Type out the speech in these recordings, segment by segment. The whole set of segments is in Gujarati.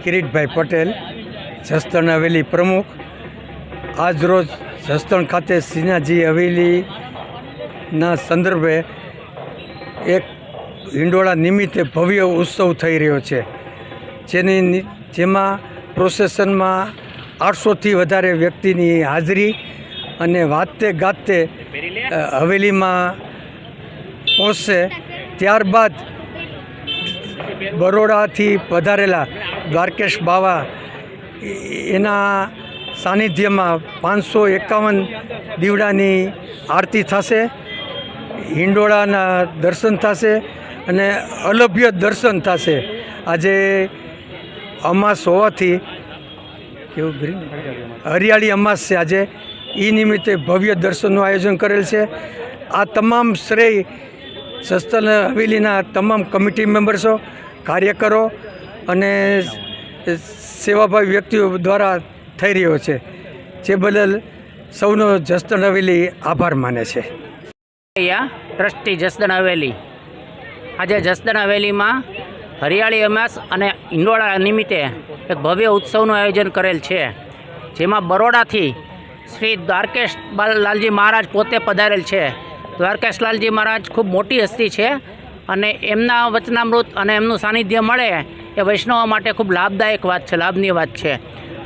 કિરીટભાઈ પટેલ, જસદણ હવેલી પ્રમુખ. આજરોજ જસદણ ખાતે સિંહાજી હવેલીના સંદર્ભે એક હિંડોળા નિમિત્તે ભવ્ય ઉત્સવ થઈ રહ્યો છે, જેમાં પ્રોસેસનમાં 800થી વધારે વ્યક્તિની હાજરી અને વાતે ગાતે હવેલીમાં પહોંચશે. ત્યારબાદ બરોડાથી પધારેલા દ્વારકેશ બાવા એના સાનિધ્યમાં 551 દીવડાની આરતી થશે, હિંડોળાના દર્શન થશે અને અલભ્ય દર્શન થશે. આજે અમાસ હોવાથી કેવું ગ્રીન હરિયાળી અમાસ છે આજે, એ નિમિત્તે ભવ્ય દર્શનનું આયોજન કરેલ છે. આ તમામ શ્રેય જસદણ હવેલીના તમામ કમિટી મેમ્બર્સો, કાર્યકરો અને સેવાભાવી વ્યક્તિઓ દ્વારા થઈ રહ્યો છે, જે બદલ સૌનો જસદણ હવેલી આભાર માને છે. ટ્રસ્ટી જસદણ હવેલી આજે જસદણ હવેલીમાં હરિયાળી અમાસ અને હિંડોળા નિમિત્તે એક ભવ્ય ઉત્સવનું આયોજન કરેલ છે, જેમાં બરોડાથી શ્રી દ્વારકેશ લાલજી મહારાજ પોતે પધારેલ છે. દ્વારકેશ લાલજી મહારાજ ખૂબ મોટી હસ્તી છે અને એમના વચનામૃત અને એમનું સાનિધ્ય મળે એ વૈષ્ણવો માટે ખૂબ લાભદાયક વાત છે, લાભની વાત છે.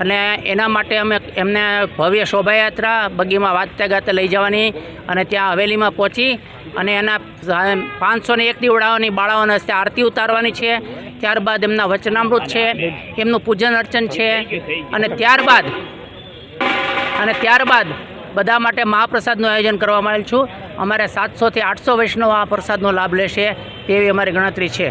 અને એના માટે અમે એમને ભવ્ય શોભાયાત્રા બગીમાં વાજતે ગાતે લઈ જવાની અને ત્યાં હવેલીમાં પહોંચી અને એના 501 દીવડાઓની બાળાઓના હસ્તે આરતી ઉતારવાની છે. ત્યારબાદ એમના વચનામૃત છે, એમનું પૂજન અર્ચન છે અને ત્યારબાદ બધા માટે મહાપ્રસાદનું આયોજન કરવામાં આવેલ છું. અમારે 700થી 800 વૈષ્ણવ આ પ્રસાદનો લાભ લેશે તેવી અમારી ગણતરી છે.